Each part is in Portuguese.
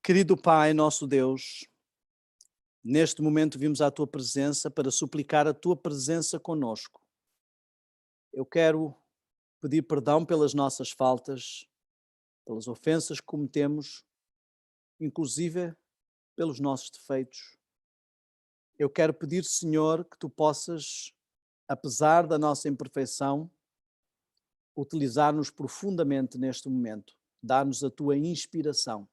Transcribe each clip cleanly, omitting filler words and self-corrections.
Querido Pai, nosso Deus, neste momento vimos à Tua presença para suplicar a Tua presença conosco. Eu quero pedir perdão pelas nossas faltas, pelas ofensas que cometemos, inclusive pelos nossos defeitos. Eu quero pedir, Senhor, que Tu possas, apesar da nossa imperfeição, utilizar-nos profundamente neste momento, dar-nos a Tua inspiração.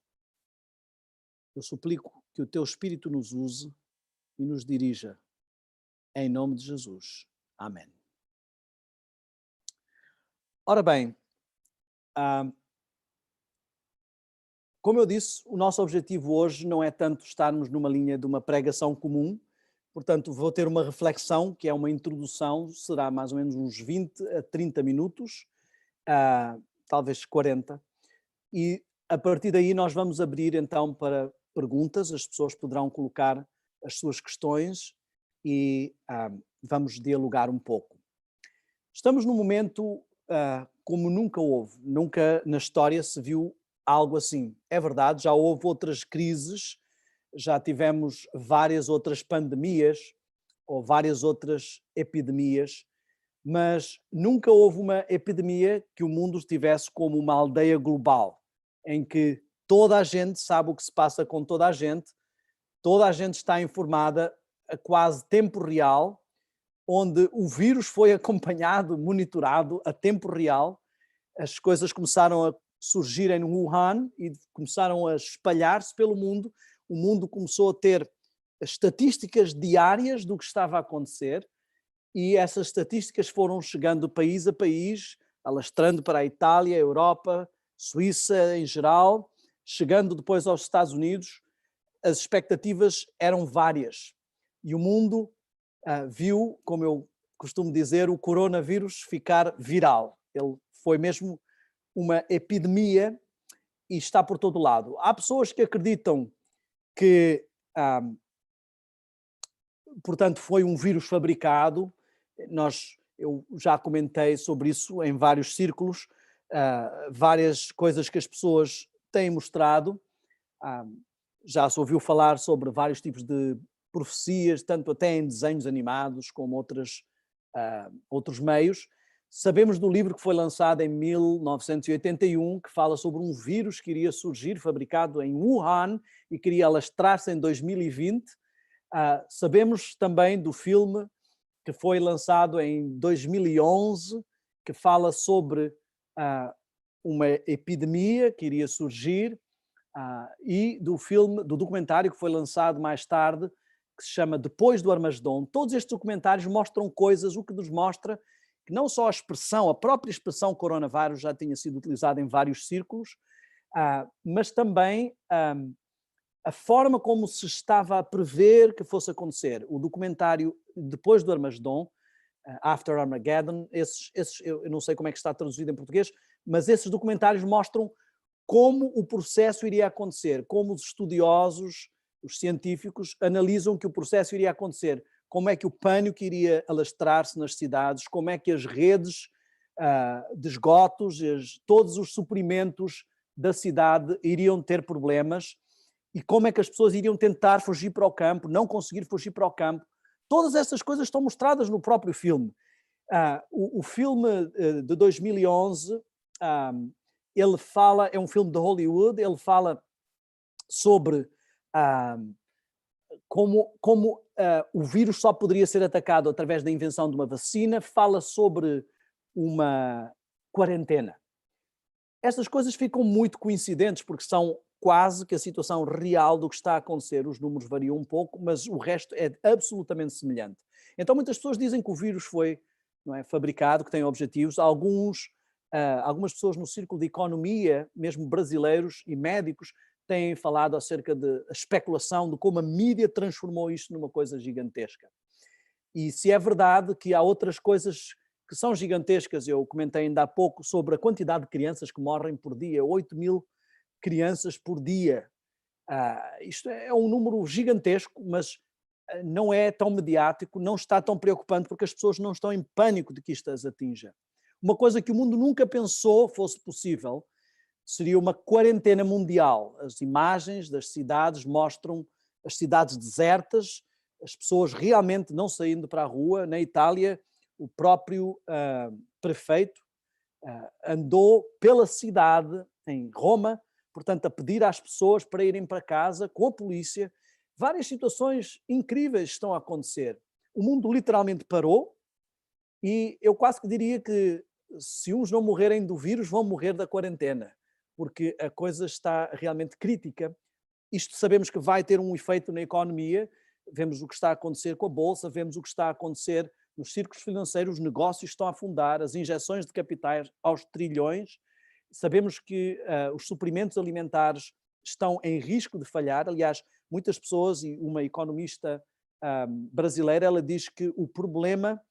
Eu suplico que o Teu Espírito nos use e nos dirija. Em nome de Jesus. Amém. Ora bem, como eu disse, o nosso objetivo hoje não é tanto estarmos numa linha de uma pregação comum, portanto vou ter uma reflexão, que é uma introdução, será mais ou menos uns 20 a 30 minutos, talvez 40, e a partir daí nós vamos abrir então para perguntas, as pessoas poderão colocar as suas questões e vamos dialogar um pouco. Estamos num momento como nunca houve, nunca na história se viu algo assim. É verdade, já houve outras crises, já tivemos várias outras pandemias ou várias outras epidemias, mas nunca houve uma epidemia que o mundo estivesse como uma aldeia global, em que toda a gente sabe o que se passa com toda a gente está informada a quase tempo real, onde o vírus foi acompanhado, monitorado a tempo real. As coisas começaram a surgir em Wuhan e começaram a espalhar-se pelo mundo. O mundo começou a ter estatísticas diárias do que estava a acontecer e essas estatísticas foram chegando país a país, alastrando para a Itália, a Europa, Suíça em geral, chegando depois aos Estados Unidos. As expectativas eram várias e o mundo viu, como eu costumo dizer, o coronavírus ficar viral. Ele foi mesmo uma epidemia e está por todo lado. Há pessoas que acreditam que, portanto, foi um vírus fabricado. Eu já comentei sobre isso em vários círculos, várias coisas que as pessoas têm mostrado. Já se ouviu falar sobre vários tipos de profecias, tanto até em desenhos animados como outros meios. Sabemos do livro que foi lançado em 1981, que fala sobre um vírus que iria surgir, fabricado em Wuhan, e queria alastrar-se em 2020. Sabemos também do filme que foi lançado em 2011, que fala sobre uma epidemia que iria surgir, e do documentário que foi lançado mais tarde, que se chama Depois do Armagedon. Todos estes documentários mostram coisas, o que nos mostra que não só a própria expressão coronavírus já tinha sido utilizada em vários círculos, mas também a forma como se estava a prever que fosse acontecer. O documentário Depois do Armagedon, After Armageddon, eu não sei como é que está traduzido em português, mas esses documentários mostram como o processo iria acontecer, como os estudiosos, os científicos, analisam que o processo iria acontecer, como é que o pânico iria alastrar-se nas cidades, como é que as redes de esgotos, todos os suprimentos da cidade iriam ter problemas e como é que as pessoas iriam tentar fugir para o campo, não conseguir fugir para o campo. Todas essas coisas estão mostradas no próprio filme. O filme de 2011, ele fala, é um filme de Hollywood, ele fala sobre como o vírus só poderia ser atacado através da invenção de uma vacina, fala sobre uma quarentena. Estas coisas ficam muito coincidentes porque são quase que a situação real do que está a acontecer. Os números variam um pouco, mas o resto é absolutamente semelhante. Então muitas pessoas dizem que o vírus foi, não é, fabricado, que tem objetivos. Algumas pessoas no círculo de economia, mesmo brasileiros e médicos, têm falado acerca da especulação de como a mídia transformou isto numa coisa gigantesca. E se é verdade que há outras coisas que são gigantescas, eu comentei ainda há pouco sobre a quantidade de crianças que morrem por dia, 8.000 crianças por dia. Isto é um número gigantesco, mas não é tão mediático, não está tão preocupante porque as pessoas não estão em pânico de que isto as atinja. Uma coisa que o mundo nunca pensou fosse possível seria uma quarentena mundial. As imagens das cidades mostram as cidades desertas, as pessoas realmente não saindo para a rua. Na Itália, o próprio prefeito andou pela cidade, em Roma, portanto, a pedir às pessoas para irem para casa com a polícia. Várias situações incríveis estão a acontecer. O mundo literalmente parou e eu quase que diria que se uns não morrerem do vírus, vão morrer da quarentena, porque a coisa está realmente crítica. Isto sabemos que vai ter um efeito na economia, vemos o que está a acontecer com a Bolsa, vemos o que está a acontecer nos círculos financeiros, os negócios estão a afundar, as injeções de capitais aos trilhões, sabemos que os suprimentos alimentares estão em risco de falhar. Aliás, muitas pessoas, e uma economista brasileira, ela diz que o problema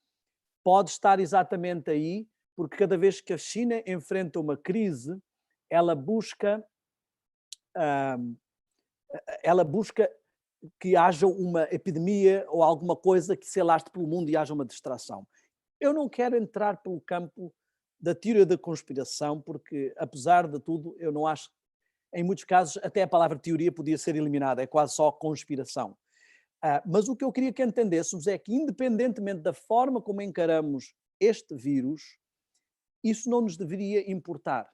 pode estar exatamente aí, porque cada vez que a China enfrenta uma crise, ela busca que haja uma epidemia ou alguma coisa que se alaste pelo mundo e haja uma distração. Eu não quero entrar pelo campo da teoria da conspiração, porque, apesar de tudo, eu não acho, em muitos casos, até a palavra teoria podia ser eliminada, é quase só conspiração. Mas o que eu queria que entendêssemos é que, independentemente da forma como encaramos este vírus, isso não nos deveria importar.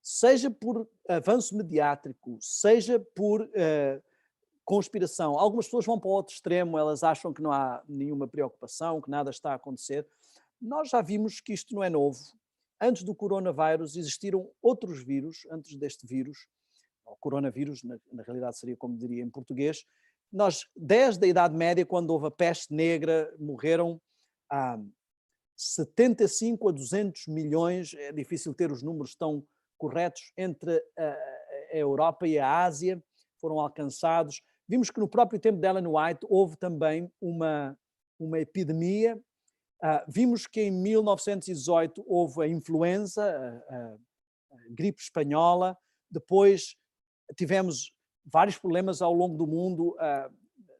Seja por avanço mediático, seja por conspiração. Algumas pessoas vão para o outro extremo, elas acham que não há nenhuma preocupação, que nada está a acontecer. Nós já vimos que isto não é novo. Antes do coronavírus existiram outros vírus, antes deste vírus, o coronavírus, na realidade seria como diria em português. Nós, desde a Idade Média, quando houve a peste negra, morreram 75 a 200 milhões, é difícil ter os números tão corretos, entre a Europa e a Ásia, foram alcançados. Vimos que no próprio tempo de Ellen White houve também uma epidemia. Vimos que em 1918 houve a influenza, a gripe espanhola. Depois tivemos vários problemas ao longo do mundo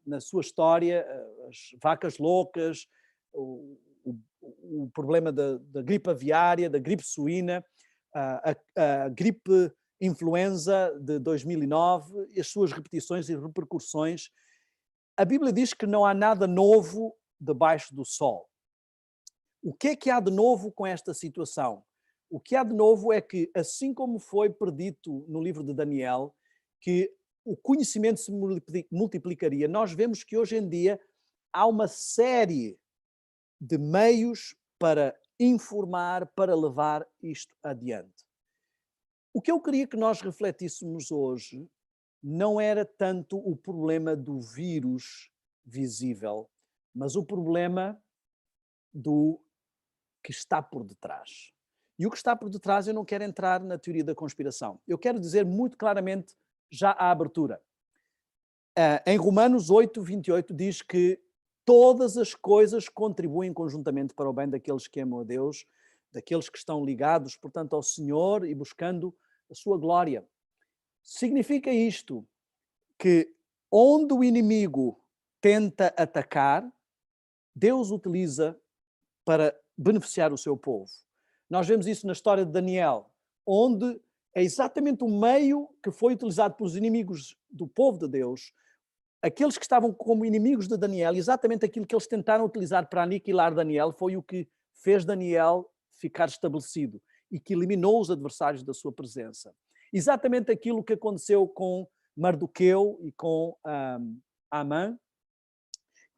na sua história, as vacas loucas, o problema da gripe aviária, da gripe suína, a gripe influenza de 2009 e as suas repetições e repercussões. A Bíblia diz que não há nada novo debaixo do sol. O que é que há de novo com esta situação? O que há de novo é que, assim como foi predito no livro de Daniel, que o conhecimento se multiplicaria, nós vemos que hoje em dia há uma série de meios para informar, para levar isto adiante. O que eu queria que nós refletíssemos hoje não era tanto o problema do vírus visível, mas o problema do que está por detrás. E o que está por detrás, eu não quero entrar na teoria da conspiração. Eu quero dizer muito claramente, já à abertura. Em Romanos 8, 28 diz que todas as coisas contribuem conjuntamente para o bem daqueles que amam a Deus, daqueles que estão ligados, portanto, ao Senhor e buscando a sua glória. Significa isto que onde o inimigo tenta atacar, Deus utiliza para beneficiar o seu povo. Nós vemos isso na história de Daniel, onde é exatamente o meio que foi utilizado pelos inimigos do povo de Deus, aqueles que estavam como inimigos de Daniel, exatamente aquilo que eles tentaram utilizar para aniquilar Daniel foi o que fez Daniel ficar estabelecido e que eliminou os adversários da sua presença. Exatamente aquilo que aconteceu com Mardoqueu e com Amã,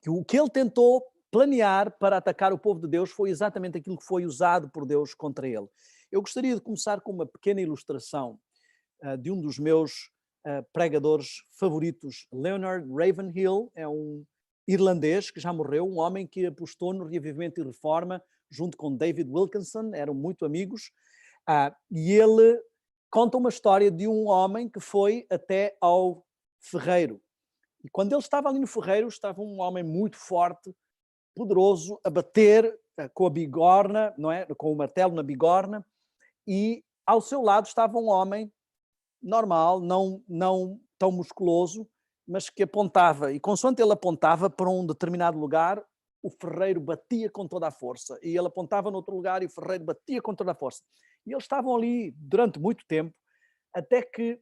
que o que ele tentou planear para atacar o povo de Deus foi exatamente aquilo que foi usado por Deus contra ele. Eu gostaria de começar com uma pequena ilustração de um dos meus pregadores favoritos, Leonard Ravenhill, é um irlandês que já morreu, um homem que apostou no reavivamento e reforma junto com David Wilkinson, eram muito amigos, e ele conta uma história de um homem que foi até ao ferreiro. E quando ele estava ali no ferreiro, estava um homem muito forte, poderoso, a bater com a bigorna, não é? Com o martelo na bigorna, e ao seu lado estava um homem normal, não tão musculoso, mas que apontava, e consoante ele apontava para um determinado lugar, o ferreiro batia com toda a força, e ele apontava noutro lugar e o ferreiro batia com toda a força. E eles estavam ali durante muito tempo, Até que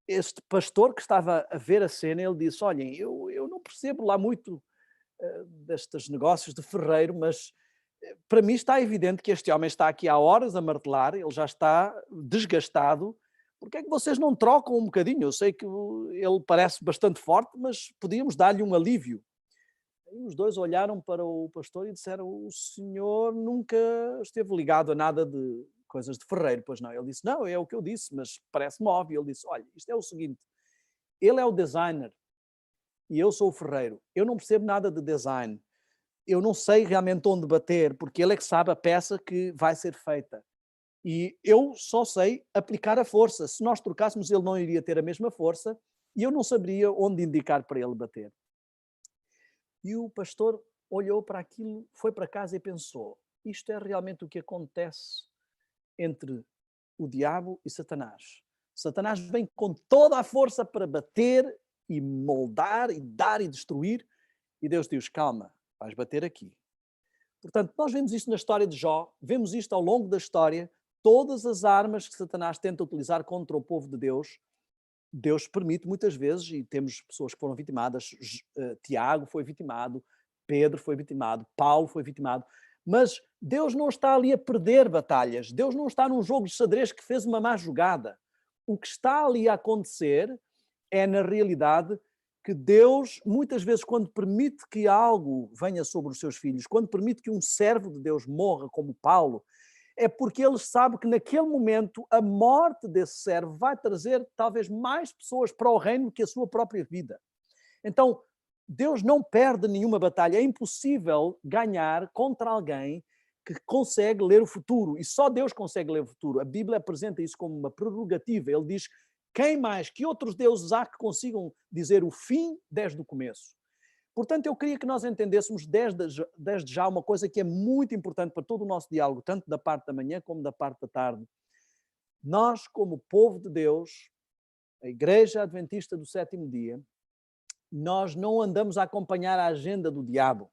este pastor que estava a ver a cena, ele disse, olhem, eu não percebo lá muito destes negócios de ferreiro, mas para mim está evidente que este homem está aqui há horas a martelar, ele já está desgastado. Porque é que vocês não trocam um bocadinho? Eu sei que ele parece bastante forte, mas podíamos dar-lhe um alívio. E os dois olharam para o pastor e disseram, o senhor nunca esteve ligado a nada de coisas de ferreiro, pois não? Ele disse, não, é o que eu disse, mas parece-me óbvio. Ele disse, olha, isto é o seguinte, ele é o designer e eu sou o ferreiro. Eu não percebo nada de design. Eu não sei realmente onde bater, porque ele é que sabe a peça que vai ser feita. E eu só sei aplicar a força. Se nós trocássemos, ele não iria ter a mesma força e eu não saberia onde indicar para ele bater. E o pastor olhou para aquilo, foi para casa e pensou, isto é realmente o que acontece entre o diabo e Satanás. Satanás vem com toda a força para bater e moldar e dar e destruir, e Deus diz, calma, vais bater aqui. Portanto, nós vemos isto na história de Jó, vemos isto ao longo da história, todas as armas que Satanás tenta utilizar contra o povo de Deus, Deus permite muitas vezes, e temos pessoas que foram vitimadas, Tiago foi vitimado, Pedro foi vitimado, Paulo foi vitimado, mas Deus não está ali a perder batalhas, Deus não está num jogo de xadrez que fez uma má jogada. O que está ali a acontecer é, na realidade, que Deus, muitas vezes, quando permite que algo venha sobre os seus filhos, quando permite que um servo de Deus morra, como Paulo, é porque ele sabe que naquele momento a morte desse servo vai trazer talvez mais pessoas para o reino que a sua própria vida. Então, Deus não perde nenhuma batalha. É impossível ganhar contra alguém que consegue ler o futuro. E só Deus consegue ler o futuro. A Bíblia apresenta isso como uma prerrogativa. Ele diz, quem mais, que outros deuses há que consigam dizer o fim desde o começo? Portanto, eu queria que nós entendêssemos desde já uma coisa que é muito importante para todo o nosso diálogo, tanto da parte da manhã como da parte da tarde. Nós, como povo de Deus, a Igreja Adventista do Sétimo Dia, nós não andamos a acompanhar a agenda do diabo.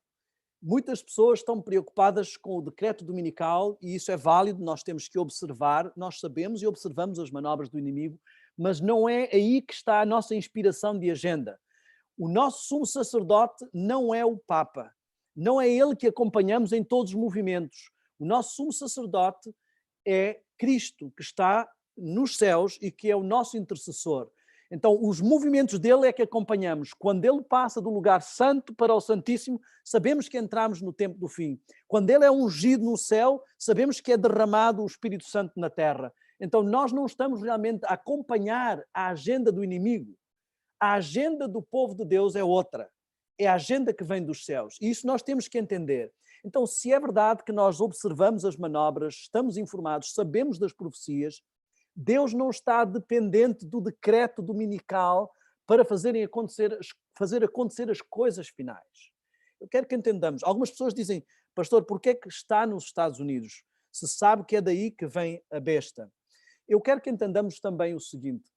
Muitas pessoas estão preocupadas com o decreto dominical e isso é válido, nós temos que observar, nós sabemos e observamos as manobras do inimigo, mas não é aí que está a nossa inspiração de agenda. O nosso sumo sacerdote não é o Papa, não é ele que acompanhamos em todos os movimentos. O nosso sumo sacerdote é Cristo, que está nos céus e que é o nosso intercessor. Então, os movimentos dele é que acompanhamos. Quando ele passa do lugar santo para o santíssimo, sabemos que entramos no tempo do fim. Quando ele é ungido no céu, sabemos que é derramado o Espírito Santo na terra. Então, nós não estamos realmente a acompanhar a agenda do inimigo. A agenda do povo de Deus é outra. É a agenda que vem dos céus. E isso nós temos que entender. Então, se é verdade que nós observamos as manobras, estamos informados, sabemos das profecias, Deus não está dependente do decreto dominical para fazer acontecer as coisas finais. Eu quero que entendamos. Algumas pessoas dizem, pastor, porquê é que está nos Estados Unidos? Se sabe que é daí que vem a besta. Eu quero que entendamos também o seguinte.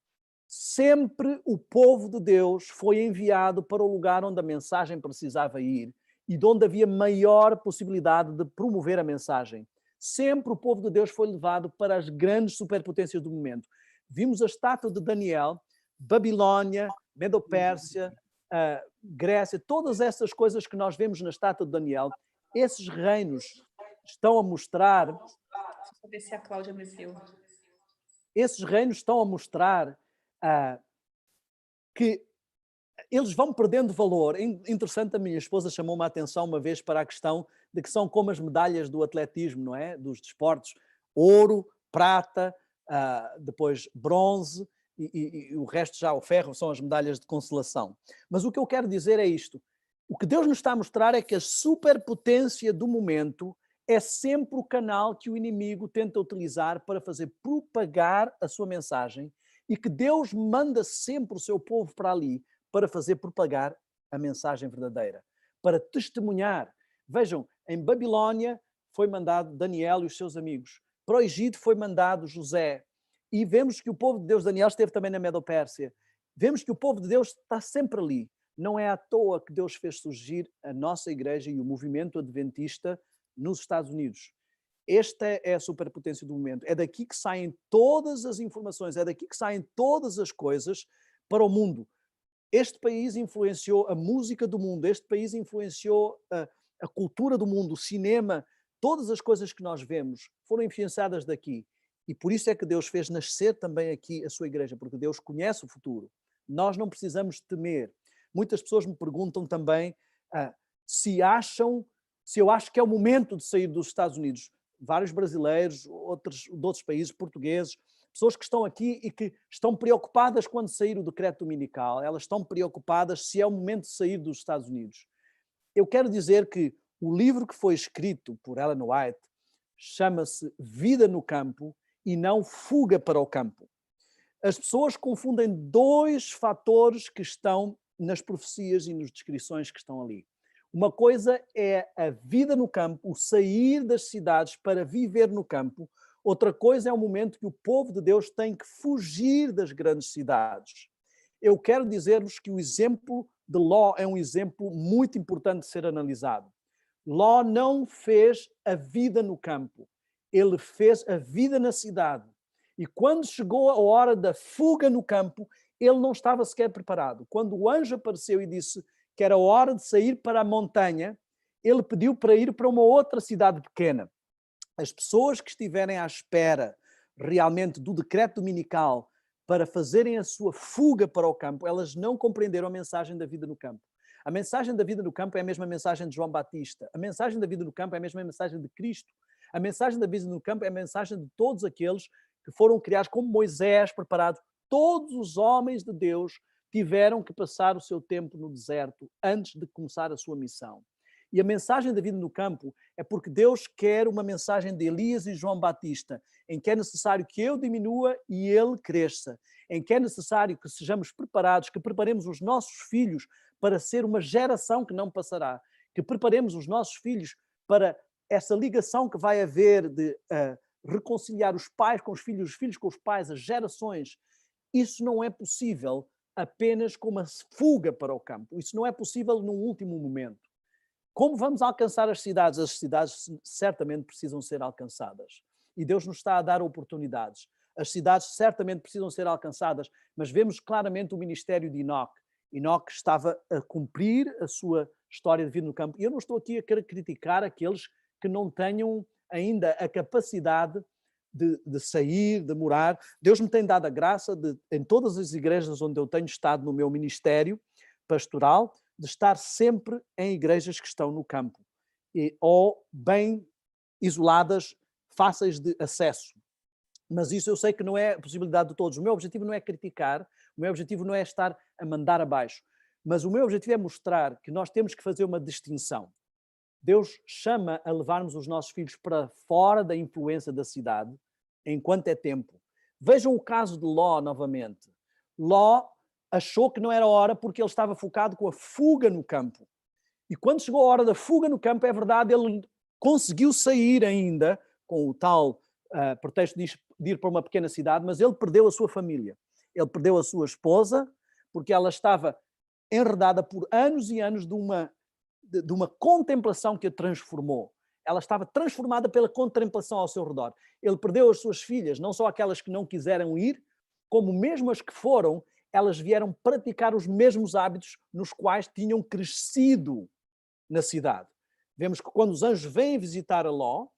Sempre o povo de Deus foi enviado para o lugar onde a mensagem precisava ir e de onde havia maior possibilidade de promover a mensagem. Sempre o povo de Deus foi levado para as grandes superpotências do momento. Vimos a estátua de Daniel, Babilônia, Medo-Pérsia, Grécia, todas essas coisas que nós vemos na estátua de Daniel, esses reinos estão a mostrar... Deixa eu ver se a Cláudia me viu. Esses reinos estão a mostrar que eles vão perdendo valor. Interessante, a minha esposa chamou-me a atenção uma vez para a questão de que são como as medalhas do atletismo, não é? Dos desportos. Ouro, prata, depois bronze e o resto já, o ferro, são as medalhas de consolação. Mas o que eu quero dizer é isto. O que Deus nos está a mostrar é que a superpotência do momento é sempre o canal que o inimigo tenta utilizar para fazer propagar a sua mensagem e que Deus manda sempre o seu povo para ali para fazer propagar a mensagem verdadeira, para testemunhar. Vejam, em Babilônia foi mandado Daniel e os seus amigos. Para o Egito foi mandado José. E vemos que o povo de Deus, Daniel esteve também na Medo-Pérsia. Vemos que o povo de Deus está sempre ali. Não é à toa que Deus fez surgir a nossa igreja e o movimento adventista nos Estados Unidos. Esta é a superpotência do momento. É daqui que saem todas as informações, é daqui que saem todas as coisas para o mundo. Este país influenciou a música do mundo, este país influenciou a cultura do mundo, o cinema, todas as coisas que nós vemos foram influenciadas daqui. E por isso é que Deus fez nascer também aqui a sua igreja, porque Deus conhece o futuro. Nós não precisamos temer. Muitas pessoas me perguntam também se eu acho que é o momento de sair dos Estados Unidos. Vários brasileiros, de outros países, portugueses, pessoas que estão aqui e que estão preocupadas quando sair o decreto dominical, elas estão preocupadas se é o momento de sair dos Estados Unidos. Eu quero dizer que o livro que foi escrito por Ellen White chama-se Vida no Campo e não Fuga para o Campo. As pessoas confundem dois fatores que estão nas profecias e nas descrições que estão ali. Uma coisa é a vida no campo, o sair das cidades para viver no campo. Outra coisa é o momento que o povo de Deus tem que fugir das grandes cidades. Eu quero dizer-vos que o exemplo de Ló é um exemplo muito importante de ser analisado. Ló não fez a vida no campo, ele fez a vida na cidade. E quando chegou a hora da fuga no campo, ele não estava sequer preparado. Quando o anjo apareceu e disse que era hora de sair para a montanha, ele pediu para ir para uma outra cidade pequena. As pessoas que estiverem à espera realmente do decreto dominical para fazerem a sua fuga para o campo, elas não compreenderam a mensagem da vida no campo. A mensagem da vida no campo é a mesma mensagem de João Batista. A mensagem da vida no campo é a mesma mensagem de Cristo. A mensagem da vida no campo é a mensagem de todos aqueles que foram criados como Moisés, preparados. Todos os homens de Deus tiveram que passar o seu tempo no deserto antes de começar a sua missão. E a mensagem da vida no campo é porque Deus quer uma mensagem de Elias e João Batista, em que é necessário que eu diminua e ele cresça, em que é necessário que sejamos preparados, que preparemos os nossos filhos para ser uma geração que não passará, que preparemos os nossos filhos para essa ligação que vai haver de reconciliar os pais com os filhos com os pais, as gerações. Isso não é possível apenas com uma fuga para o campo. Isso não é possível num último momento. Como vamos alcançar as cidades? As cidades certamente precisam ser alcançadas. E Deus nos está a dar oportunidades. As cidades certamente precisam ser alcançadas, mas vemos claramente o ministério de Enoque. Enoque estava a cumprir a sua história de vida no campo. E eu não estou aqui a querer criticar aqueles que não tenham ainda a capacidade de sair, de morar. Deus me tem dado a graça de, em todas as igrejas onde eu tenho estado no meu ministério pastoral, de estar sempre em igrejas que estão no campo, ou bem isoladas, fáceis de acesso. Mas isso eu sei que não é a possibilidade de todos. O meu objetivo não é criticar, o meu objetivo não é estar a mandar abaixo, mas o meu objetivo é mostrar que nós temos que fazer uma distinção. Deus chama a levarmos os nossos filhos para fora da influência da cidade, enquanto é tempo. Vejam o caso de Ló novamente. Ló achou que não era hora porque ele estava focado com a fuga no campo. E quando chegou a hora da fuga no campo, é verdade, ele conseguiu sair ainda, com o tal pretexto de ir para uma pequena cidade, mas ele perdeu a sua família. Ele perdeu a sua esposa, porque ela estava enredada por anos e anos de uma contemplação que a transformou. Ela estava transformada pela contemplação ao seu redor. Ele perdeu as suas filhas, não só aquelas que não quiseram ir, como mesmo as que foram, elas vieram praticar os mesmos hábitos nos quais tinham crescido na cidade. Vemos que quando os anjos vêm visitar a Ló,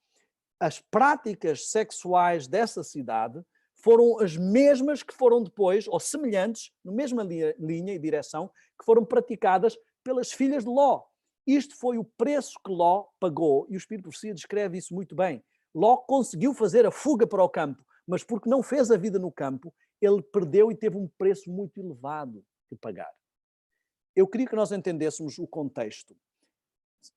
as práticas sexuais dessa cidade foram as mesmas que foram depois, ou semelhantes, na mesma linha e direção, que foram praticadas pelas filhas de Ló. Isto foi o preço que Ló pagou, e o Espírito de Profecia descreve isso muito bem. Ló conseguiu fazer a fuga para o campo, mas porque não fez a vida no campo, ele perdeu e teve um preço muito elevado de pagar. Eu queria que nós entendêssemos o contexto.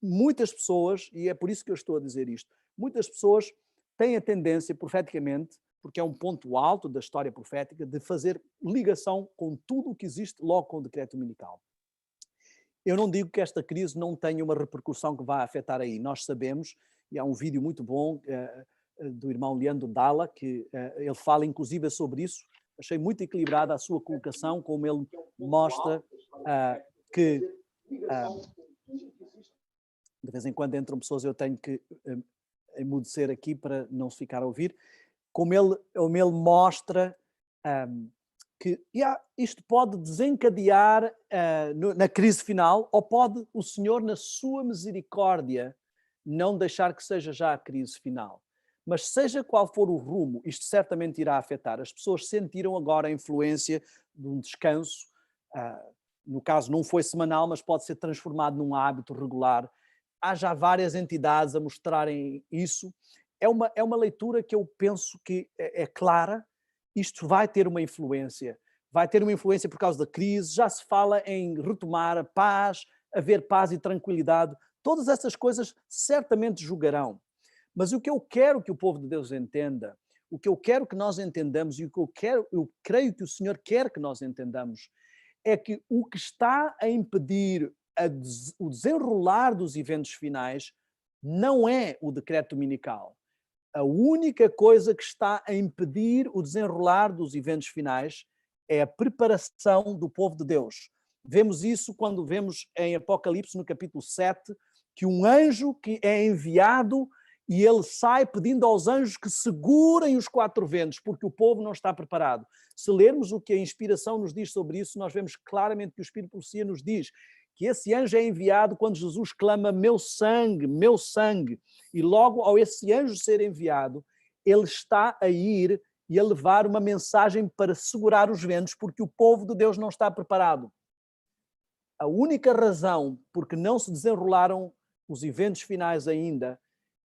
Muitas pessoas, e é por isso que eu estou a dizer isto, muitas pessoas têm a tendência, profeticamente, porque é um ponto alto da história profética, de fazer ligação com tudo o que existe logo com o decreto dominical. Eu não digo que esta crise não tenha uma repercussão que vá afetar aí. Nós sabemos, e há um vídeo muito bom do irmão Leandro Dalla, que ele fala inclusive sobre isso. Achei muito equilibrada a sua colocação, como ele mostra que de vez em quando entram pessoas, eu tenho que emudecer aqui para não se ficar a ouvir, como ele mostra que isto pode desencadear na crise final, ou pode o Senhor, na sua misericórdia, não deixar que seja já a crise final. Mas seja qual for o rumo, isto certamente irá afetar. As pessoas sentiram agora a influência de um descanso, no caso não foi semanal, mas pode ser transformado num hábito regular. Há já várias entidades a mostrarem isso. É uma leitura que eu penso que é clara. Isto vai ter uma influência por causa da crise, já se fala em retomar a paz, haver paz e tranquilidade, todas essas coisas certamente julgarão. Mas o que eu quero que o povo de Deus entenda, o que eu quero que nós entendamos e o que eu creio que o Senhor quer que nós entendamos, é que o que está a impedir o desenrolar dos eventos finais não é o decreto dominical. A única coisa que está a impedir o desenrolar dos eventos finais é a preparação do povo de Deus. Vemos isso quando vemos em Apocalipse, no capítulo 7, que um anjo que é enviado e ele sai pedindo aos anjos que segurem os 4 ventos, porque o povo não está preparado. Se lermos o que a inspiração nos diz sobre isso, nós vemos claramente que o Espírito de Profecia nos diz que esse anjo é enviado quando Jesus clama meu sangue, meu sangue. E logo ao esse anjo ser enviado, ele está a ir e a levar uma mensagem para segurar os ventos, porque o povo de Deus não está preparado. A única razão por que não se desenrolaram os eventos finais ainda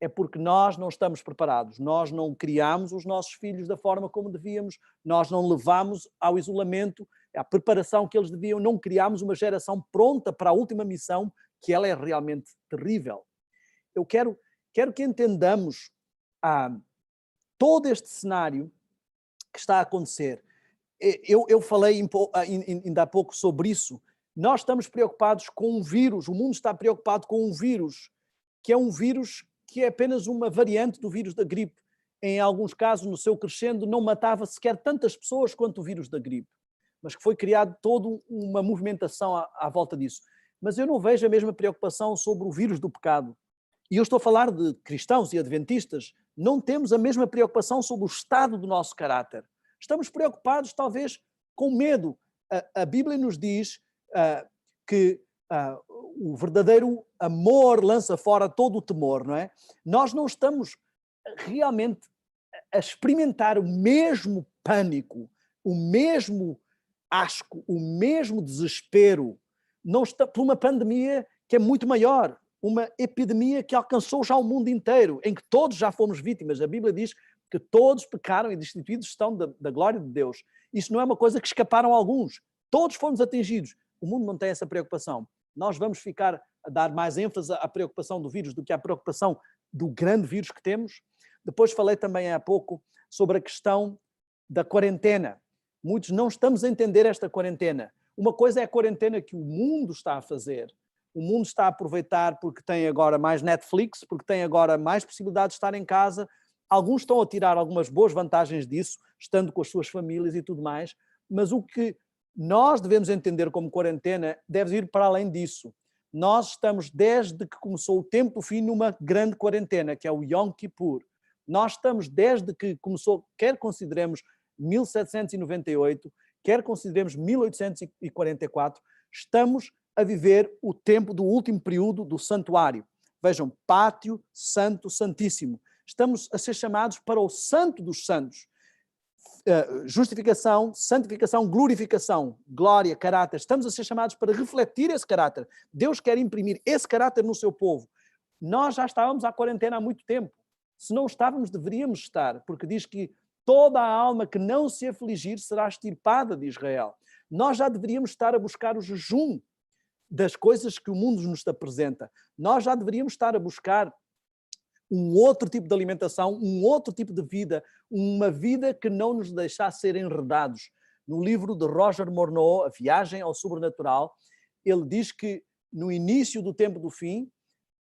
é porque nós não estamos preparados. Nós não criamos os nossos filhos da forma como devíamos, nós não levamos ao isolamento a preparação que eles deviam, não criámos uma geração pronta para a última missão, que ela é realmente terrível. Eu quero que entendamos todo este cenário que está a acontecer. Eu falei ainda há pouco sobre isso. Nós estamos preocupados com um vírus, o mundo está preocupado com um vírus, que é um vírus que é apenas uma variante do vírus da gripe. Em alguns casos, no seu crescendo, não matava sequer tantas pessoas quanto o vírus da gripe, mas que foi criado toda uma movimentação à volta disso. Mas eu não vejo a mesma preocupação sobre o vírus do pecado. E eu estou a falar de cristãos e adventistas. Não temos a mesma preocupação sobre o estado do nosso caráter. Estamos preocupados, talvez, com medo. A Bíblia nos diz que o verdadeiro amor lança fora todo o temor, não é? Nós não estamos realmente a experimentar o mesmo pânico, o mesmo asco, o mesmo desespero, não está, por uma pandemia que é muito maior, uma epidemia que alcançou já o mundo inteiro, em que todos já fomos vítimas. A Bíblia diz que todos pecaram e destituídos estão da glória de Deus. Isso não é uma coisa que escaparam alguns. Todos fomos atingidos. O mundo não tem essa preocupação. Nós vamos ficar a dar mais ênfase à preocupação do vírus do que à preocupação do grande vírus que temos. Depois falei também há pouco sobre a questão da quarentena. Muitos não estamos a entender esta quarentena. Uma coisa é a quarentena que o mundo está a fazer. O mundo está a aproveitar porque tem agora mais Netflix, porque tem agora mais possibilidade de estar em casa. Alguns estão a tirar algumas boas vantagens disso, estando com as suas famílias e tudo mais, mas o que nós devemos entender como quarentena deve ir para além disso. Nós estamos, desde que começou o tempo do fim, numa grande quarentena, que é o Yom Kippur. Nós estamos, desde que começou, quer consideremos 1798, quer consideremos 1844, estamos a viver o tempo do último período do santuário. Vejam, pátio, santo, santíssimo. Estamos a ser chamados para o santo dos santos. Justificação, santificação, glorificação, glória, caráter. Estamos a ser chamados para refletir esse caráter. Deus quer imprimir esse caráter no seu povo. Nós já estávamos à quarentena há muito tempo. Se não estávamos, deveríamos estar, porque diz que toda a alma que não se afligir será extirpada de Israel. Nós já deveríamos estar a buscar o jejum das coisas que o mundo nos apresenta. Nós já deveríamos estar a buscar um outro tipo de alimentação, um outro tipo de vida, uma vida que não nos deixasse ser enredados. No livro de Roger Morneau, A Viagem ao Sobrenatural, ele diz que no início do tempo do fim,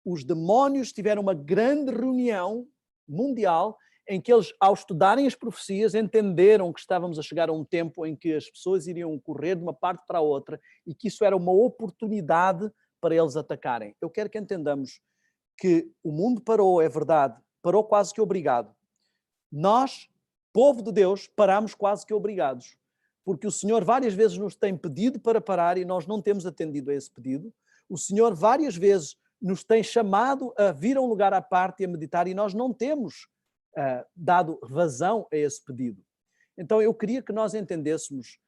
os demónios tiveram uma grande reunião mundial em que eles, ao estudarem as profecias, entenderam que estávamos a chegar a um tempo em que as pessoas iriam correr de uma parte para a outra e que isso era uma oportunidade para eles atacarem. Eu quero que entendamos que o mundo parou, é verdade, parou quase que obrigado. Nós, povo de Deus, paramos quase que obrigados, porque o Senhor várias vezes nos tem pedido para parar e nós não temos atendido a esse pedido. O Senhor várias vezes nos tem chamado a vir a um lugar à parte e a meditar e nós não temos dado vazão a esse pedido. Então eu queria que nós entendêssemos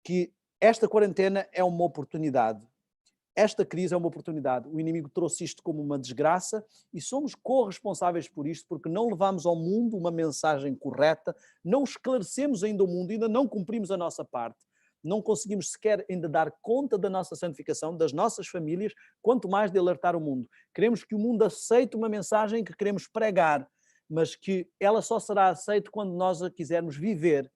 que esta quarentena é uma oportunidade. Esta crise é uma oportunidade. O inimigo trouxe isto como uma desgraça e somos corresponsáveis por isto porque não levamos ao mundo uma mensagem correta, não esclarecemos ainda o mundo, ainda não cumprimos a nossa parte, não conseguimos sequer ainda dar conta da nossa santificação, das nossas famílias, quanto mais de alertar o mundo. Queremos que o mundo aceite uma mensagem que queremos pregar, mas que ela só será aceita quando nós a quisermos viver.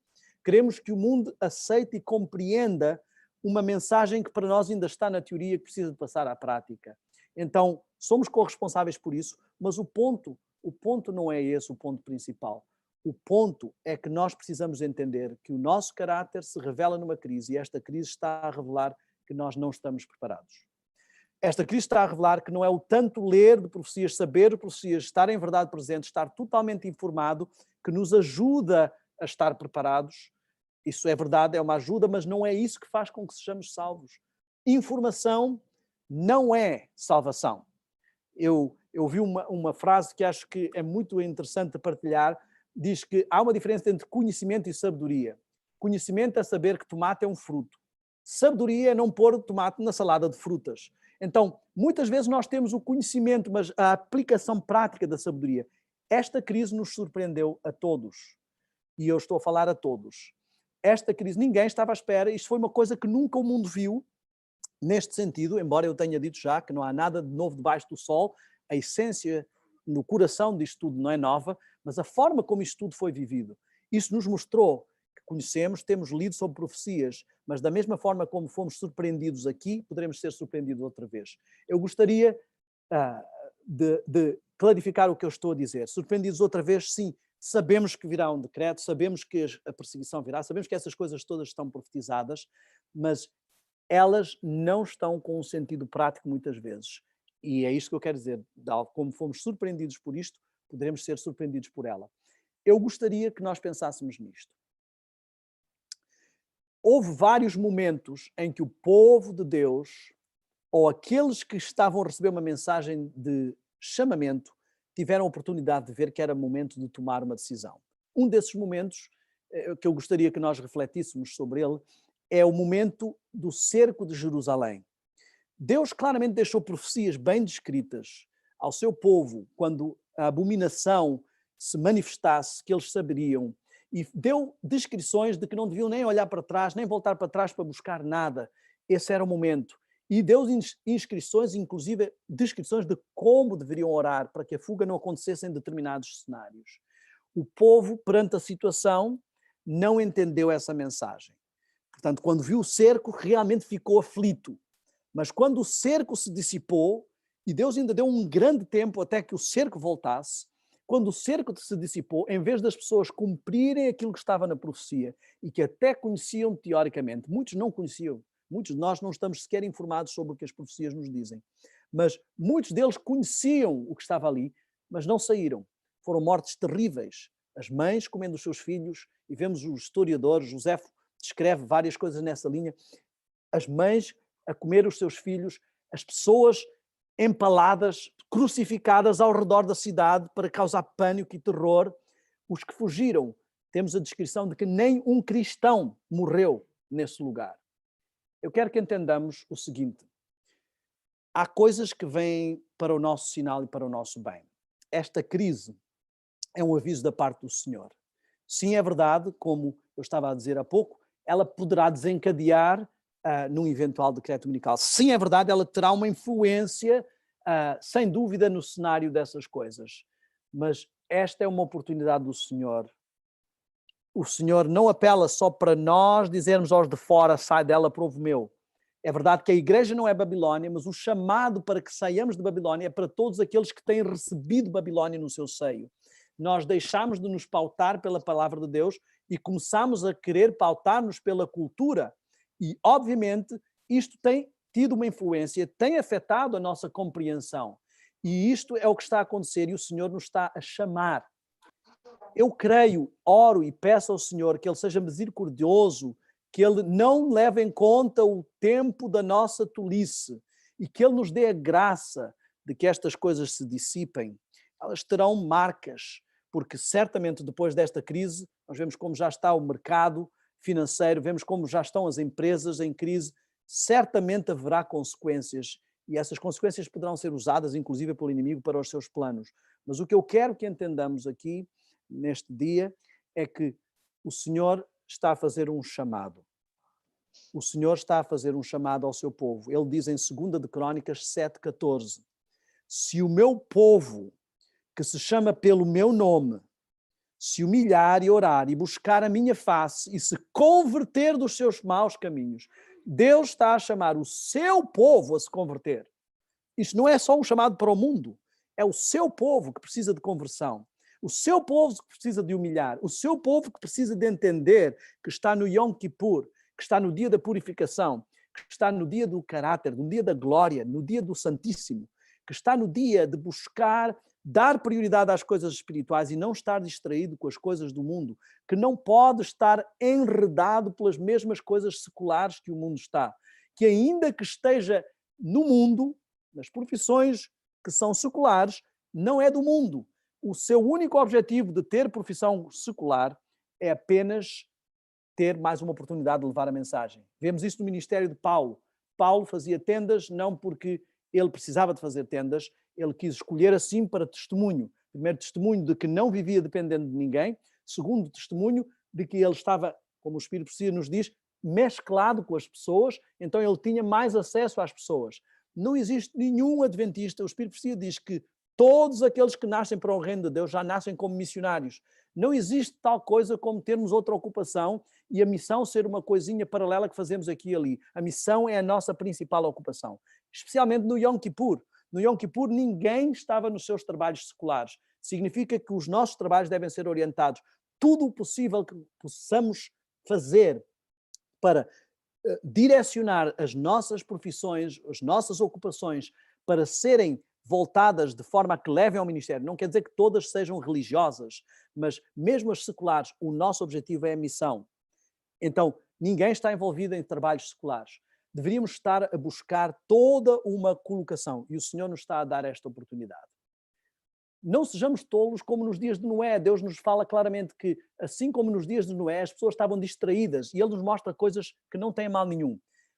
Queremos que o mundo aceite e compreenda uma mensagem que para nós ainda está na teoria, que precisa de passar à prática. Então, somos corresponsáveis por isso, mas o ponto não é esse o ponto principal. O ponto é que nós precisamos entender que o nosso caráter se revela numa crise e esta crise está a revelar que nós não estamos preparados. Esta crise está a revelar que não é o tanto ler de profecias, saber de profecias, estar em verdade presente, estar totalmente informado, que nos ajuda a estar preparados. Isso é verdade, é uma ajuda, mas não é isso que faz com que sejamos salvos. Informação não é salvação. Eu vi uma frase que acho que é muito interessante partilhar, diz que há uma diferença entre conhecimento e sabedoria. Conhecimento é saber que tomate é um fruto. Sabedoria é não pôr tomate na salada de frutas. Então, muitas vezes nós temos o conhecimento, mas a aplicação prática da sabedoria. Esta crise nos surpreendeu a todos. E eu estou a falar a todos. Esta crise, ninguém estava à espera, isto foi uma coisa que nunca o mundo viu, neste sentido, embora eu tenha dito já que não há nada de novo debaixo do sol, a essência no coração disto tudo não é nova, mas a forma como isto tudo foi vivido. Isso nos mostrou que conhecemos, temos lido sobre profecias, mas da mesma forma como fomos surpreendidos aqui, poderemos ser surpreendidos outra vez. Eu gostaria de clarificar o que eu estou a dizer. Surpreendidos outra vez, sim. Sabemos que virá um decreto, sabemos que a perseguição virá, sabemos que essas coisas todas estão profetizadas, mas elas não estão com um sentido prático muitas vezes. E é isto que eu quero dizer. Como fomos surpreendidos por isto, poderemos ser surpreendidos por ela. Eu gostaria que nós pensássemos nisto. Houve vários momentos em que o povo de Deus, ou aqueles que estavam a receber uma mensagem de chamamento, tiveram a oportunidade de ver que era momento de tomar uma decisão. Um desses momentos, que eu gostaria que nós refletíssemos sobre ele, é o momento do cerco de Jerusalém. Deus claramente deixou profecias bem descritas ao seu povo, quando a abominação se manifestasse, que eles saberiam, e deu descrições de que não deviam nem olhar para trás, nem voltar para trás para buscar nada. Esse era o momento. E deu inscrições, inclusive descrições de como deveriam orar para que a fuga não acontecesse em determinados cenários. O povo, perante a situação, não entendeu essa mensagem. Portanto, quando viu o cerco, realmente ficou aflito. Mas quando o cerco se dissipou, e Deus ainda deu um grande tempo até que o cerco voltasse, quando o cerco se dissipou, em vez das pessoas cumprirem aquilo que estava na profecia e que até conheciam teoricamente, muitos não conheciam, muitos de nós não estamos sequer informados sobre o que as profecias nos dizem, mas muitos deles conheciam o que estava ali, mas não saíram. Foram mortes terríveis. As mães comendo os seus filhos, e vemos o historiador, Joséfo, descreve várias coisas nessa linha. As mães a comer os seus filhos, as pessoas empaladas, crucificadas ao redor da cidade para causar pânico e terror. Os que fugiram, temos a descrição de que nem um cristão morreu nesse lugar. Eu quero que entendamos o seguinte: há coisas que vêm para o nosso sinal e para o nosso bem. Esta crise é um aviso da parte do Senhor. Sim, é verdade, como eu estava a dizer há pouco, ela poderá desencadear num eventual decreto dominical. Sim, é verdade, ela terá uma influência, sem dúvida, no cenário dessas coisas. Mas esta é uma oportunidade do Senhor. O Senhor não apela só para nós dizermos aos de fora, sai dela, povo meu. É verdade que a igreja não é Babilónia, mas o chamado para que saiamos de Babilónia é para todos aqueles que têm recebido Babilónia no seu seio. Nós deixamos de nos pautar pela palavra de Deus e começamos a querer pautar-nos pela cultura. E, obviamente, isto tem tido uma influência, tem afetado a nossa compreensão. E isto é o que está a acontecer e o Senhor nos está a chamar. Eu creio, oro e peço ao Senhor que Ele seja misericordioso, que Ele não leve em conta o tempo da nossa tolice e que Ele nos dê a graça de que estas coisas se dissipem. Elas terão marcas, porque certamente depois desta crise, nós vemos como já está o mercado financeiro, vemos como já estão as empresas em crise, certamente haverá consequências e essas consequências poderão ser usadas inclusive pelo inimigo para os seus planos. Mas o que eu quero que entendamos aqui neste dia é que o Senhor está a fazer um chamado. O Senhor está a fazer um chamado ao seu povo. Ele diz em 2 de Crônicas 7,14: se o meu povo, que se chama pelo meu nome, se humilhar e orar e buscar a minha face e se converter dos seus maus caminhos, Deus está a chamar o seu povo a se converter. Isto não é só um chamado para o mundo, é o seu povo que precisa de conversão. O seu povo que precisa de humilhar, o seu povo que precisa de entender que está no Yom Kippur, que está no dia da purificação, que está no dia do caráter, no dia da glória, no dia do Santíssimo, que está no dia de buscar dar prioridade às coisas espirituais e não estar distraído com as coisas do mundo, que não pode estar enredado pelas mesmas coisas seculares que o mundo está, que ainda que esteja no mundo, nas profissões que são seculares, não é do mundo. O seu único objetivo de ter profissão secular é apenas ter mais uma oportunidade de levar a mensagem. Vemos isso no ministério de Paulo. Paulo fazia tendas não porque ele precisava de fazer tendas, ele quis escolher assim para testemunho. Primeiro, testemunho de que não vivia dependendo de ninguém. Segundo, testemunho de que ele estava, como o Espírito Santo nos diz, mesclado com as pessoas, então ele tinha mais acesso às pessoas. Não existe nenhum adventista, o Espírito Santo diz que todos aqueles que nascem para o reino de Deus já nascem como missionários. Não existe tal coisa como termos outra ocupação e a missão ser uma coisinha paralela que fazemos aqui e ali. A missão é a nossa principal ocupação, especialmente no Yom Kippur. No Yom Kippur ninguém estava nos seus trabalhos seculares. Significa que os nossos trabalhos devem ser orientados. Tudo o possível que possamos fazer para direcionar as nossas profissões, as nossas ocupações para serem voltadas de forma a que levem ao ministério. Não quer dizer que todas sejam religiosas, mas mesmo as seculares, o nosso objetivo é a missão. Então, ninguém está envolvido em trabalhos seculares. Deveríamos estar a buscar toda uma colocação e o Senhor nos está a dar esta oportunidade. Não sejamos tolos como nos dias de Noé. Deus nos fala claramente que, assim como nos dias de Noé, as pessoas estavam distraídas e Ele nos mostra coisas que não têm mal nenhum.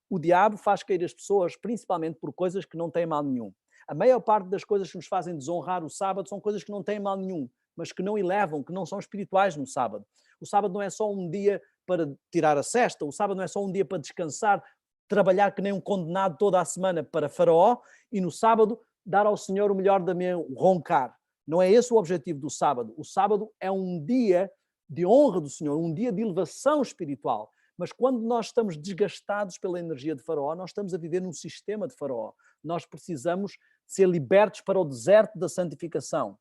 O diabo faz cair as pessoas principalmente por coisas que não têm mal nenhum. A maior parte das coisas que nos fazem desonrar o sábado são coisas que não têm mal nenhum, mas que não elevam, que não são espirituais no sábado. O sábado não é só um dia para tirar a sesta, o sábado não é só um dia para descansar, trabalhar que nem um condenado toda a semana para Faraó e no sábado dar ao Senhor o melhor da minha roncar. Não é esse o objetivo do sábado. O sábado é um dia de honra do Senhor, um dia de elevação espiritual. Mas quando nós estamos desgastados pela energia de Faraó, nós estamos a viver num sistema de Faraó. Nós precisamos ser libertos para o deserto da santificação,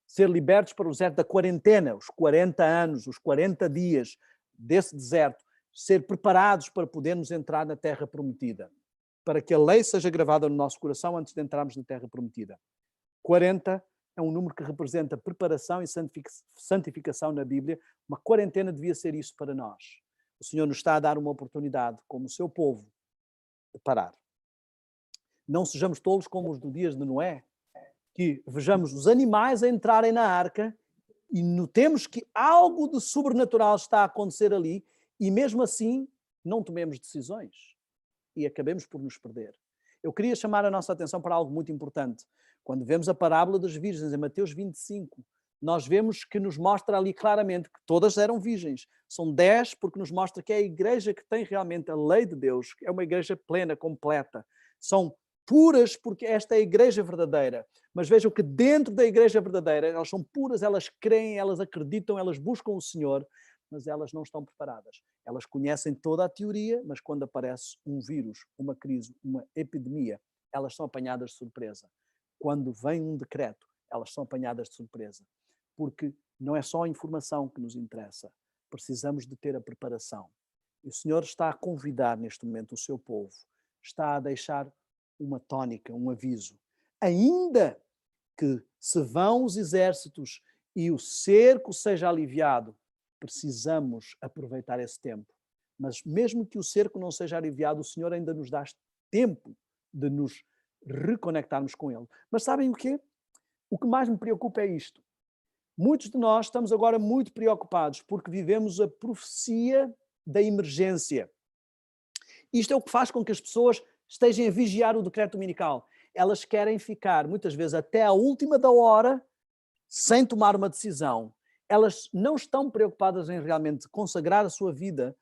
ser libertos para o deserto da quarentena, os 40 anos, os 40 dias desse deserto, ser preparados para podermos entrar na terra prometida, para que a lei seja gravada no nosso coração antes de entrarmos na terra prometida. 40 é um número que representa preparação e santificação na Bíblia. Uma quarentena devia ser isso para nós. O Senhor nos está a dar uma oportunidade, como o seu povo, de parar. Não sejamos tolos como os dos dias de Noé, que vejamos os animais a entrarem na arca e notemos que algo de sobrenatural está a acontecer ali e mesmo assim não tomemos decisões e acabemos por nos perder. Eu queria chamar a nossa atenção para algo muito importante. Quando vemos a parábola das virgens em Mateus 25, nós vemos que nos mostra ali claramente que todas eram virgens. São 10 porque nos mostra que é a igreja que tem realmente a lei de Deus, é uma igreja plena, completa. São puras porque esta é a igreja verdadeira. Mas vejam que dentro da igreja verdadeira, elas são puras, elas creem, elas acreditam, elas buscam o Senhor, mas elas não estão preparadas. Elas conhecem toda a teoria, mas quando aparece um vírus, uma crise, uma epidemia, elas são apanhadas de surpresa. Quando vem um decreto, elas são apanhadas de surpresa. Porque não é só a informação que nos interessa, precisamos de ter a preparação. E o Senhor está a convidar neste momento o seu povo, está a deixar uma tónica, um aviso. Ainda que se vão os exércitos e o cerco seja aliviado, precisamos aproveitar esse tempo. Mas mesmo que o cerco não seja aliviado, o Senhor ainda nos dá tempo de nos reconectarmos com Ele. Mas sabem o quê? O que mais me preocupa é isto. Muitos de nós estamos agora muito preocupados porque vivemos a profecia da emergência. Isto é o que faz com que as pessoas estejam a vigiar o decreto dominical. Elas querem ficar, muitas vezes, até à última da hora, sem tomar uma decisão. Elas não estão preocupadas em realmente consagrar a sua vida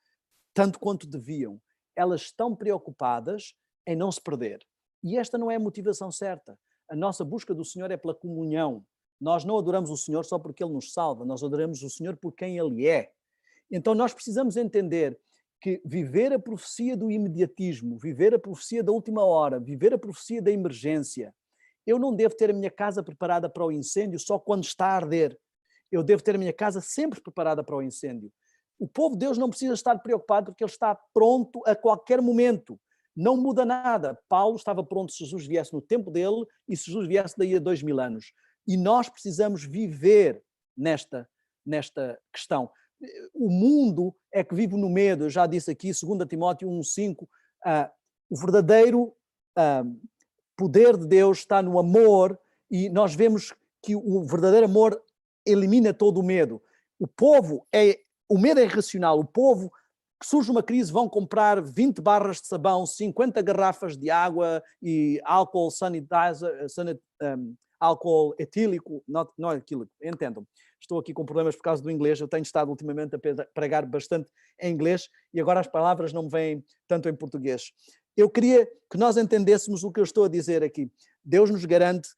tanto quanto deviam. Elas estão preocupadas em não se perder. E esta não é a motivação certa. A nossa busca do Senhor é pela comunhão. Nós não adoramos o Senhor só porque Ele nos salva, nós adoramos o Senhor por quem Ele é. Então nós precisamos entender que viver a profecia do imediatismo, viver a profecia da última hora, viver a profecia da emergência, eu não devo ter a minha casa preparada para o incêndio só quando está a arder. Eu devo ter a minha casa sempre preparada para o incêndio. O povo de Deus não precisa estar preocupado porque ele está pronto a qualquer momento. Não muda nada. Paulo estava pronto se Jesus viesse no tempo dele e se Jesus viesse daí a 2000 anos. E nós precisamos viver nesta questão. O mundo é que vive no medo. Eu já disse aqui, 2 Timóteo 1,5, o verdadeiro poder de Deus está no amor e nós vemos que o verdadeiro amor elimina todo o medo. O medo é irracional. O povo que surge uma crise vão comprar 20 barras de sabão, 50 garrafas de água e álcool álcool etílico, não é etílico, entendam. Estou aqui com problemas por causa do inglês, eu tenho estado ultimamente a pregar bastante em inglês e agora as palavras não me vêm tanto em português. Eu queria que nós entendêssemos o que eu estou a dizer aqui. Deus nos garante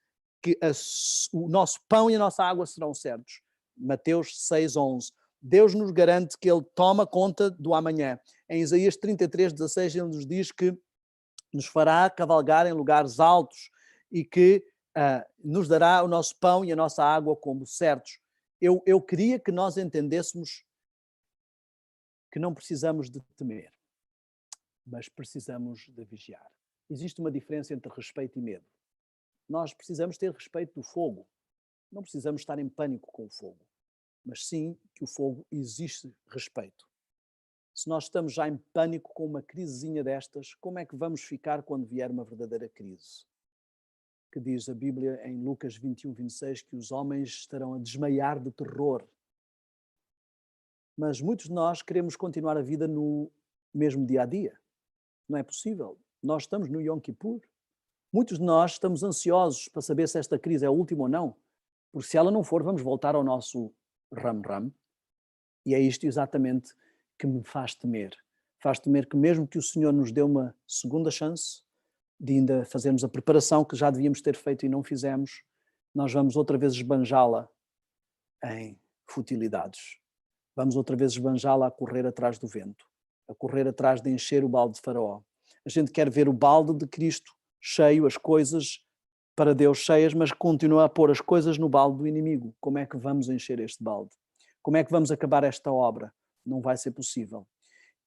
que o nosso pão e a nossa água serão certos. Mateus 6,11. Deus nos garante que Ele toma conta do amanhã. Em Isaías 33,16 Ele nos diz que nos fará cavalgar em lugares altos e que nos dará o nosso pão e a nossa água como certos. Eu queria que nós entendêssemos que não precisamos de temer, mas precisamos de vigiar. Existe uma diferença entre respeito e medo. Nós precisamos ter respeito do fogo. Não precisamos estar em pânico com o fogo, mas sim que o fogo existe respeito. Se nós estamos já em pânico com uma crisezinha destas, como é que vamos ficar quando vier uma verdadeira crise? Que diz a Bíblia em Lucas 21:26 que os homens estarão a desmaiar de terror. Mas muitos de nós queremos continuar a vida no mesmo dia a dia. Não é possível. Nós estamos no Yom Kippur. Muitos de nós estamos ansiosos para saber se esta crise é a última ou não, porque se ela não for, vamos voltar ao nosso ram-ram. E é isto exatamente que me faz temer. Faz temer que mesmo que o Senhor nos dê uma segunda chance de ainda fazermos a preparação que já devíamos ter feito e não fizemos, nós vamos outra vez esbanjá-la em futilidades. Vamos outra vez esbanjá-la a correr atrás do vento, a correr atrás de encher o balde de Faraó. A gente quer ver o balde de Cristo cheio, as coisas para Deus cheias, mas continua a pôr as coisas no balde do inimigo. Como é que vamos encher este balde? Como é que vamos acabar esta obra? Não vai ser possível.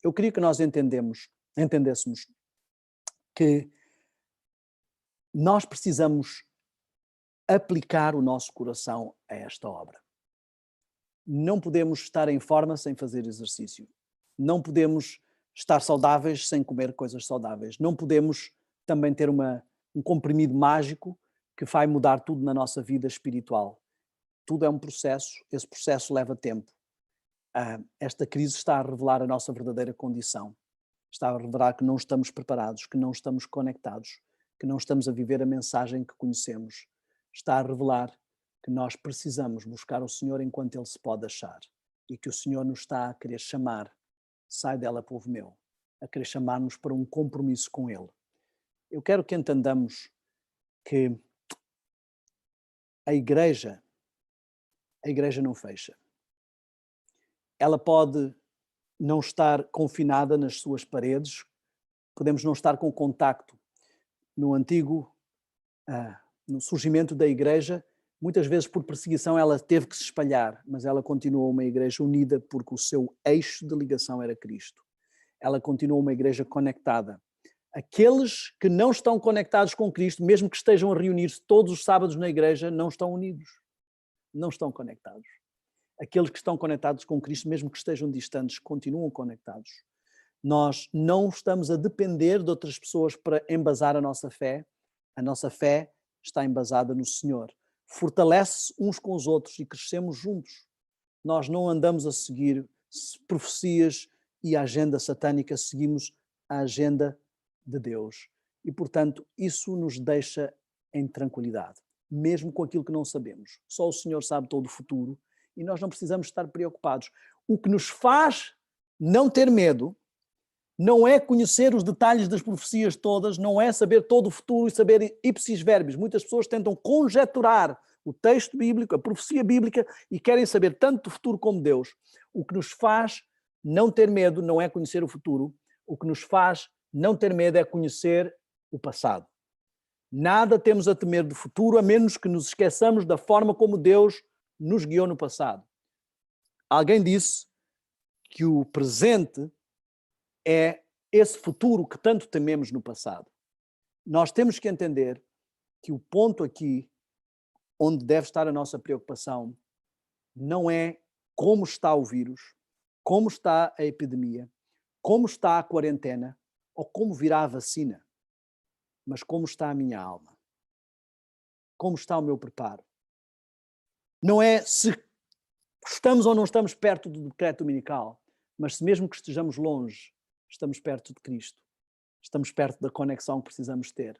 Eu queria que nós entendêssemos que nós precisamos aplicar o nosso coração a esta obra. Não podemos estar em forma sem fazer exercício. Não podemos estar saudáveis sem comer coisas saudáveis. Não podemos também ter um comprimido mágico que vai mudar tudo na nossa vida espiritual. Tudo é um processo, esse processo leva tempo. Esta crise está a revelar a nossa verdadeira condição. Está a revelar que não estamos preparados, que não estamos conectados, que não estamos a viver a mensagem que conhecemos. Está a revelar que nós precisamos buscar o Senhor enquanto Ele se pode achar e que o Senhor nos está a querer chamar, sai dela, povo meu, a querer chamar-nos para um compromisso com Ele. Eu quero que entendamos que a igreja não fecha. Ela pode não estar confinada nas suas paredes, podemos não estar com contacto. No surgimento da igreja, muitas vezes por perseguição ela teve que se espalhar, mas ela continuou uma igreja unida porque o seu eixo de ligação era Cristo. Ela continuou uma igreja conectada. Aqueles que não estão conectados com Cristo, mesmo que estejam a reunir-se todos os sábados na igreja, não estão unidos. Não estão conectados. Aqueles que estão conectados com Cristo, mesmo que estejam distantes, continuam conectados. Nós não estamos a depender de outras pessoas para embasar a nossa fé. A nossa fé está embasada no Senhor. Fortalece uns com os outros e crescemos juntos. Nós não andamos a seguir profecias e a agenda satânica, seguimos a agenda de Deus. E, portanto, isso nos deixa em tranquilidade, mesmo com aquilo que não sabemos. Só o Senhor sabe todo o futuro e nós não precisamos estar preocupados. O que nos faz não ter medo não é conhecer os detalhes das profecias todas, não é saber todo o futuro e saber ipsis verbis. Muitas pessoas tentam conjecturar o texto bíblico, a profecia bíblica, e querem saber tanto do futuro como Deus. O que nos faz não ter medo não é conhecer o futuro, o que nos faz não ter medo é conhecer o passado. Nada temos a temer do futuro, a menos que nos esqueçamos da forma como Deus nos guiou no passado. Alguém disse que o presente é esse futuro que tanto tememos no passado. Nós temos que entender que o ponto aqui onde deve estar a nossa preocupação não é como está o vírus, como está a epidemia, como está a quarentena ou como virá a vacina, mas como está a minha alma, como está o meu preparo. Não é se estamos ou não estamos perto do decreto dominical, mas se mesmo que estejamos longe, estamos perto de Cristo, estamos perto da conexão que precisamos ter.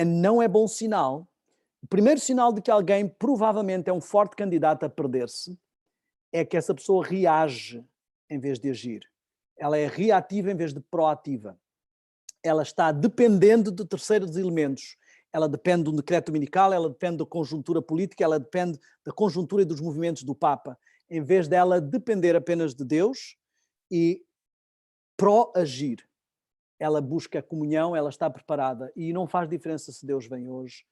Não é bom sinal. O primeiro sinal de que alguém provavelmente é um forte candidato a perder-se é que essa pessoa reage em vez de agir. Ela é reativa em vez de proativa. Ela está dependendo de terceiros elementos. Ela depende do decreto dominical, ela depende da conjuntura política, ela depende da conjuntura e dos movimentos do Papa, em vez dela depender apenas de Deus e proagir. Ela busca a comunhão, ela está preparada e não faz diferença se Deus vem hoje,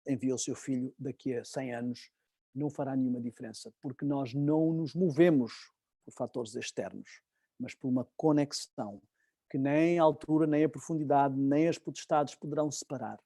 envia o seu filho daqui a 100 anos, não fará nenhuma diferença, porque nós não nos movemos por fatores externos, mas por uma conexão que nem a altura, nem a profundidade, nem as potestades poderão separar.